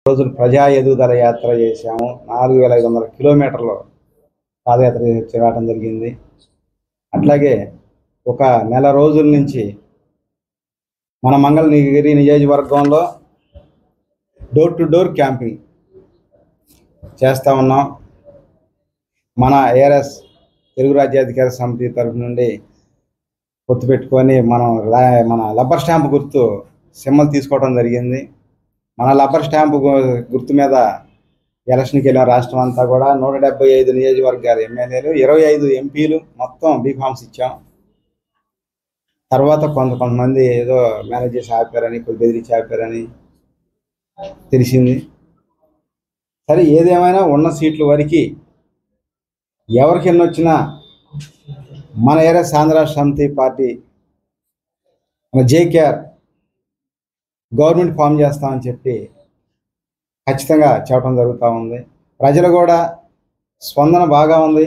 రోజులు ప్రజా ఎదుగుదల యాత్ర చేశాము. 4500 కిలోమీటర్లు పాదయాత్ర చేసి రావడం జరిగింది. అట్లాగే ఒక నెల రోజుల నుంచి మన మంగళగిరి నియోజకవర్గంలో డోర్ టు డోర్ క్యాంపింగ్ చేస్తూ ఉన్నాం. మన ఏఆర్ఎస్ తెలుగు రాజ్యాధికార సమితి తరఫు నుండి పొత్తు పెట్టుకొని మన రబ్బర్ స్టాంప్ గుర్తు సింబల్ తీసుకోవడం జరిగింది. మన రబ్బర్ స్టాంపు గుర్తు మీద ఎలక్షన్కి వెళ్ళిన రాష్ట్రం అంతా కూడా 175 నియోజకవర్గాలు ఎమ్మెల్యేలు, 25 ఎంపీలు మొత్తం బీఫామ్స్ ఇచ్చాం. తర్వాత కొంతమంది ఏదో మేనేజ్ చేసి ఆపారని, కొద్ది బెదిరించి ఆపారని తెలిసింది. సరే, ఏదేమైనా ఉన్న సీట్ల వరకు ఎవరికి ఎన్ని వచ్చినా మన ఏఆర్ఎస్ ఆంధ్ర సమితి పార్టీ మన జేకేఆర్ గవర్నమెంట్ ఫామ్ చేస్తామని చెప్పి ఖచ్చితంగా చెప్పడం జరుగుతూ ఉంది. ప్రజలు కూడా స్పందన బాగా ఉంది.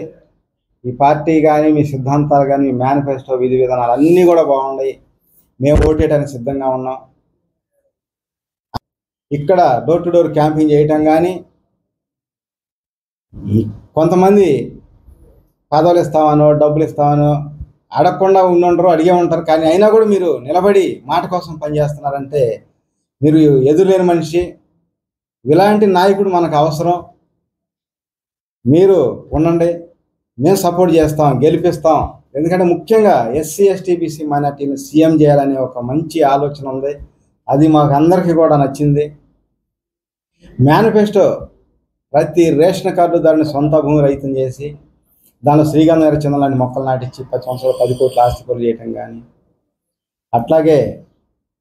ఈ పార్టీ కానీ, మీ సిద్ధాంతాలు కానీ, మీ మేనిఫెస్టో, విధి విధానాలు అన్నీ కూడా బాగున్నాయి. మేము ఓటేయడానికి సిద్ధంగా ఉన్నాం. ఇక్కడ డోర్ టు డోర్ క్యాంపింగ్ చేయటం కానీ, కొంతమంది పదవులు ఇస్తామనో డబ్బులు ఇస్తామనో అడగకుండా ఉండరు, అడిగే ఉంటారు. కానీ అయినా కూడా మీరు నిలబడి మాట కోసం పనిచేస్తున్నారంటే మీరు ఎదురులేని మనిషి. ఇలాంటి నాయకుడు మనకు అవసరం. మీరు ఉండండి, మేము సపోర్ట్ చేస్తాం, గెలిపిస్తాం. ఎందుకంటే ముఖ్యంగా ఎస్సీ ఎస్టీ బీసీ మైనార్టీని సీఎం చేయాలనే ఒక మంచి ఆలోచన ఉంది. అది మాకు అందరికీ కూడా నచ్చింది. మేనిఫెస్టో ప్రతి రేషన్ కార్డుదారుని సొంత భూమి రైతం చేసి దానిలో శ్రీగంధ చందం లాంటి మొక్కలు నాటించి 10 సంవత్సరాలు 10 కోట్ల ఆస్తి పనులు చేయటం కానీ, అట్లాగే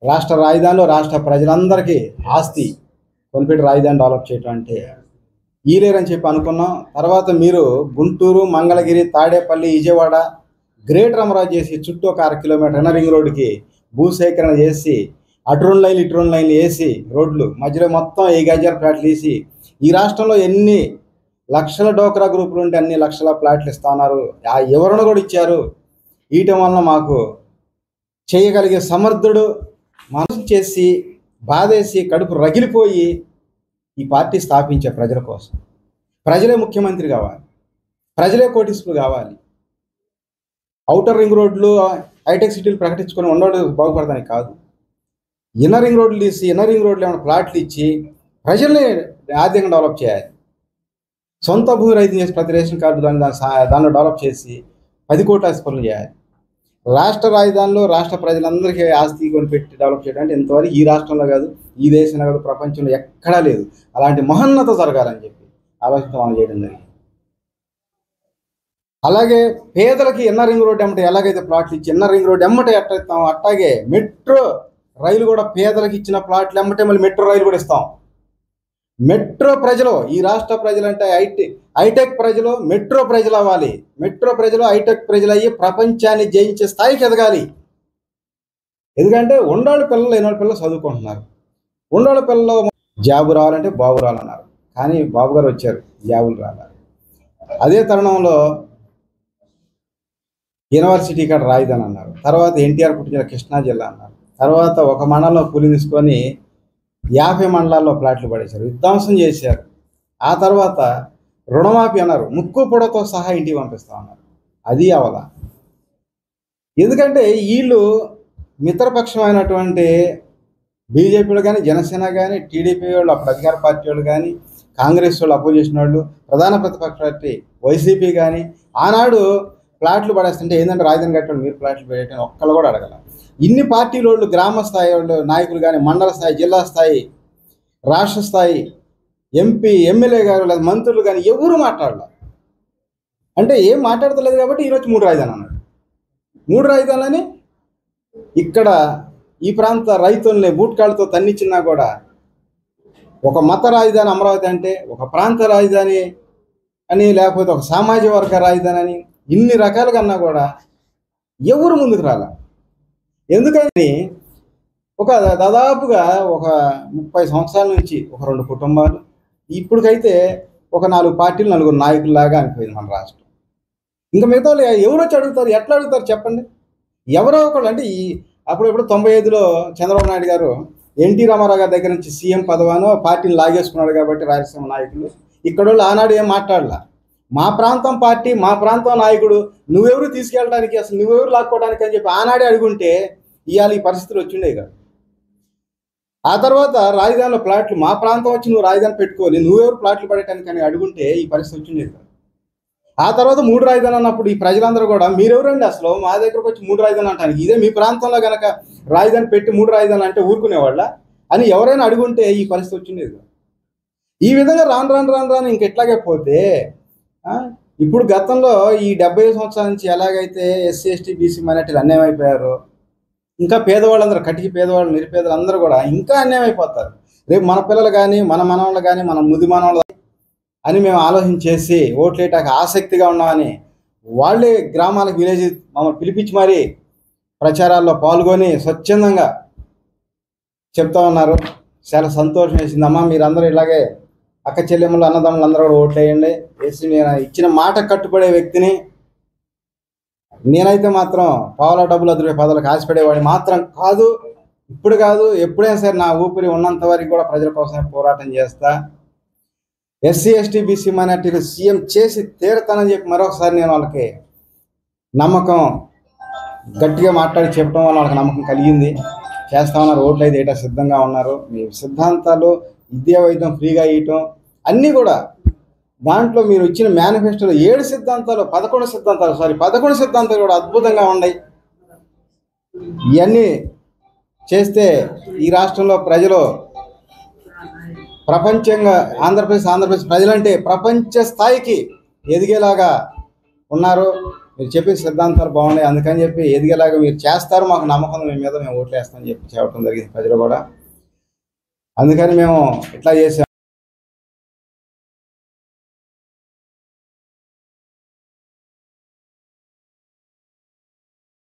రాష్ట్ర రాజధానిలో రాష్ట్ర ప్రజలందరికీ ఆస్తి కొనిపెట్టి రాజధాని డెవలప్ చేయటం అంటే ఈ లేరని చెప్పి అనుకున్నాం. తర్వాత మీరు గుంటూరు, మంగళగిరి, తాడేపల్లి, విజయవాడ గ్రేటర్ అమరావతి చేసి చుట్టూ ఒక 1/2 కిలోమీటర్ ఇన్నర్ రింగ్ రోడ్డుకి భూసేకరణ చేసి అటు 2 లైన్లు ఇటు 2 లైన్లు వేసి రోడ్లు మధ్యలో మొత్తం 5 గజాల ప్లాట్లు వేసి ఈ రాష్ట్రంలో ఎన్ని లక్షల డోక్రా గ్రూపులు ఉంటే అన్ని లక్షల ప్లాట్లు ఇస్తా ఉన్నారు. ఆ వివరణ కూడా ఇచ్చారు. వీటం వలన మాకు చేయగలిగే సమర్థుడు మనసు చేసి బాధేసి కడుపు రగిలిపోయి ఈ పార్టీ స్థాపించే ప్రజల కోసం. ప్రజలే ముఖ్యమంత్రి కావాలి, ప్రజలే కోటీశ్వరులు కావాలి. ఔటర్ రింగ్ రోడ్లు, హైటెక్ సిటీలు ప్రకటించుకొని ఉండడం బాగుపడతానికి కాదు. ఇన్నర్ రింగ్ రోడ్లు తీసి ఇన్నర్ రింగ్ రోడ్లు ఏమైనా ప్లాట్లు ఇచ్చి ప్రజల్ని ఆర్థికంగా డెవలప్ చేయాలి. సొంత భూమి రైతు చేసి ప్రతి రేషన్ కార్డు దానిలో డెవలప్ చేసి 10 కోట్ల ఆస్తి పనులు చేయాలి. రాష్ట్ర రాజధానిలో రాష్ట్ర ప్రజలందరికీ ఆస్తి కొనిపెట్టి డెవలప్ చేయడం అంటే ఇంతవరకు ఈ రాష్ట్రంలో కాదు, ఈ దేశంలో కాదు, ప్రపంచంలో ఎక్కడా లేదు. అలాంటి మహోన్నత జరగాలని చెప్పి ఆలోచనతో మనం చేయడం జరిగింది. అలాగే పేదలకి ఇన్నర్ రింగ్ రోడ్ ఎమ్మటే ఎలాగైతే ప్లాట్లు ఇచ్చి ఇన్నర్ రింగ్ రోడ్ ఎమ్మటే ఎట్లా ఇస్తాం, అట్లాగే మెట్రో రైలు కూడా పేదలకు ఇచ్చిన ప్లాట్లు ఎమ్మటే మళ్ళీ మెట్రో రైలు కూడా ఇస్తాం. మెట్రో ప్రజలు, ఈ రాష్ట్ర ప్రజలు అంటే హైటెక్ ప్రజలు, మెట్రో ప్రజలు అవ్వాలి. మెట్రో ప్రజలు హైటెక్ ప్రజలు అయ్యి ప్రపంచాన్ని జయించే స్థాయికి ఎదగాలి. ఎందుకంటే ఉండోళ్ళ పిల్లలు లేనోళ్ళ పిల్లలు చదువుకుంటున్నారు. ఉండోళ్ళ పిల్లలు జాబు రావాలంటే బాబు రావాలన్నారు, కానీ బాబు గారు వచ్చారు, జాబులు రావాలి. అదే తరుణంలో యూనివర్సిటీ ఇక్కడ రాజధాని అన్నారు. తర్వాత ఎన్టీఆర్ పుట్టిన కృష్ణా జిల్లా అన్నారు. తర్వాత ఒక మండలంలో కూలి తీసుకొని 50 మండలాల్లో ప్లాట్లు పడేశారు, విధ్వంసం చేశారు. ఆ తర్వాత రుణమాఫీ అన్నారు, ముక్కు పొడతో సహా ఇంటికి పంపిస్తా ఉన్నారు. అది అవల. ఎందుకంటే వీళ్ళు మిత్రపక్షమైనటువంటి బీజేపీలు కానీ, జనసేన కానీ, టీడీపీ వాళ్ళు, అప్పుడు అధికార పార్టీ వాళ్ళు కానీ, కాంగ్రెస్ వాళ్ళు, అపోజిషన్ వాళ్ళు, ప్రధాన ప్రతిపక్ష పార్టీ వైసీపీ కానీ ఆనాడు ప్లాట్లు పడేస్తుంటే ఏంటంటే రాజధాని కట్టడం మీరు ప్లాట్లు పెట్టడం ఒక్కళ్ళు కూడా అడగల. ఇన్ని పార్టీల వాళ్ళు, గ్రామ స్థాయి వాళ్ళు నాయకులు కానీ, మండల స్థాయి, జిల్లా స్థాయి, రాష్ట్ర స్థాయి ఎంపీ, ఎమ్మెల్యే గారు లేదా మంత్రులు కానీ ఎవరు మాట్లాడాల. అంటే ఏం మాట్లాడతలేదు కాబట్టి ఈరోజు 3 రాజధానులు అన్నాడు. 3 రాజధానులని ఇక్కడ ఈ ప్రాంత రైతుల్ని బూట్కాళ్ళతో తన్నిచ్చినా కూడా ఒక మత రాజధాని అమరావతి అంటే, ఒక ప్రాంత రాజధాని అని, లేకపోతే ఒక సామాజిక వర్గ రాజధాని అని ఇన్ని రకాలుగా అన్నా కూడా ఎవరు ముందుకు రాల. ఎందుకని ఒక దాదాపుగా ఒక 30 సంవత్సరాల నుంచి ఒక 2 కుటుంబాలు, ఇప్పటికైతే ఒక 4 పార్టీలు, 4 నాయకుల్లాగా అనిపోయింది మన రాష్ట్రం. ఇంకా మిగతా వాళ్ళు ఎవరు వచ్చి అడుగుతారు, ఎట్లా అడుగుతారు చెప్పండి? ఎవరో ఒకళ్ళు అంటే అప్పుడు 95లో చంద్రబాబు నాయుడు గారు ఎన్టీ రామారావు గారి దగ్గర నుంచి సీఎం పదవానో పార్టీని లాగేసుకున్నాడు కాబట్టి రాయలసీమ నాయకులు ఇక్కడ వాళ్ళు ఆనాడు ఏం మాట్లాడలా. మా ప్రాంతం పార్టీ, మా ప్రాంతం నాయకుడు, నువ్వెవరు తీసుకెళ్ళడానికి, అసలు నువ్వెవరు లాక్కోవడానికి అని చెప్పి ఆనాడే అడుగుంటే ఇవాళ ఈ పరిస్థితులు వచ్చిండే కాదు. ఆ తర్వాత రాజధానిలో ప్లాట్లు, మా ప్రాంతం వచ్చి నువ్వు రాజధాని పెట్టుకోవాలి, నువ్వెవరు ప్లాట్లు పడటానికి అని అడుగుంటే ఈ పరిస్థితి వచ్చిండేది కాదు. ఆ తర్వాత 3 రాజధాని అన్నప్పుడు ఈ ప్రజలందరూ కూడా మీరెవరండి అసలు మా దగ్గరకు వచ్చి 3 రాజధాని అంటానికి, ఇదే మీ ప్రాంతంలో కనుక రాజధాని పెట్టి 3 రాజధాని అంటే ఊరుకునేవాళ్ళ అని ఎవరైనా అడుగుంటే ఈ పరిస్థితి వచ్చిండేది కాదు. ఈ విధంగా రాను ఇంకెట్లాగే పోతే ఇప్పుడు గతంలో ఈ 75 సంవత్సరాల నుంచి ఎలాగైతే ఎస్సీ ఎస్టీ బీసీ మైనార్టీలు అన్యాయం అయిపోయారో, ఇంకా పేదవాళ్ళందరూ, కటికి పేదవాళ్ళు, నిరుపేదలు అందరూ కూడా ఇంకా అన్యాయం అయిపోతారు. రేపు మన పిల్లలు కానీ, మన మనవాళ్ళు కానీ, మన ముది మనవాళ్ళు అని మేము ఆలోచించేసి ఓట్లేటాక ఆసక్తిగా ఉన్నామని వాళ్ళే గ్రామాలకు, విలేజ్ మమ్మల్ని పిలిపించి మరీ ప్రచారాల్లో పాల్గొని స్వచ్ఛందంగా చెప్తా ఉన్నారు. చాలా సంతోషం వేసిందమ్మా. మీరందరూ ఇలాగే అక్క చెల్లెమ్మలు, అన్నదమ్ములు అందరూ కూడా ఓట్లు వేయండి. వేసి నేను ఇచ్చిన మాట కట్టుబడే వ్యక్తిని. నేనైతే మాత్రం పావుల డబ్బులు 10 రూపాయలకు ఆశపడేవాడిని మాత్రం కాదు. ఇప్పుడు కాదు, ఎప్పుడైనా సరే నా ఊపిరి ఉన్నంత వరకు కూడా ప్రజల కోసమే పోరాటం చేస్తా. ఎస్సీ ఎస్టీ బీసీ మైనార్టీలు సీఎం చేసి తీరుతానని చెప్పి మరొకసారి నేను వాళ్ళకి నమ్మకం గట్టిగా మాట్లాడి చెప్పడం వల్ల వాళ్ళకి నమ్మకం కలిగింది. చేస్తా ఉన్నారు. ఓట్లు అయితే ఏటా సిద్ధంగా ఉన్నారు. మీ సిద్ధాంతాలు, విద్యా వైద్యం ఫ్రీగా ఇవ్వటం అన్నీ కూడా దాంట్లో మీరు ఇచ్చిన మేనిఫెస్టోలో 11 సిద్ధాంతాలు కూడా అద్భుతంగా ఉన్నాయి. ఇవన్నీ చేస్తే ఈ రాష్ట్రంలో ప్రజలు ప్రపంచంగా ఆంధ్రప్రదేశ్ ప్రజలంటే ప్రపంచ స్థాయికి ఎదిగేలాగా ఉన్నారు. మీరు చెప్పే సిద్ధాంతాలు బాగున్నాయి, అందుకని చెప్పి ఎదిగేలాగా మీరు చేస్తారు, మాకు నమ్మకం మీ మీద, మేము ఓట్లు వేస్తామని చెప్పి చెప్పడం జరిగింది ప్రజలు కూడా. అందుకని మేము ఇట్లా చేసాం.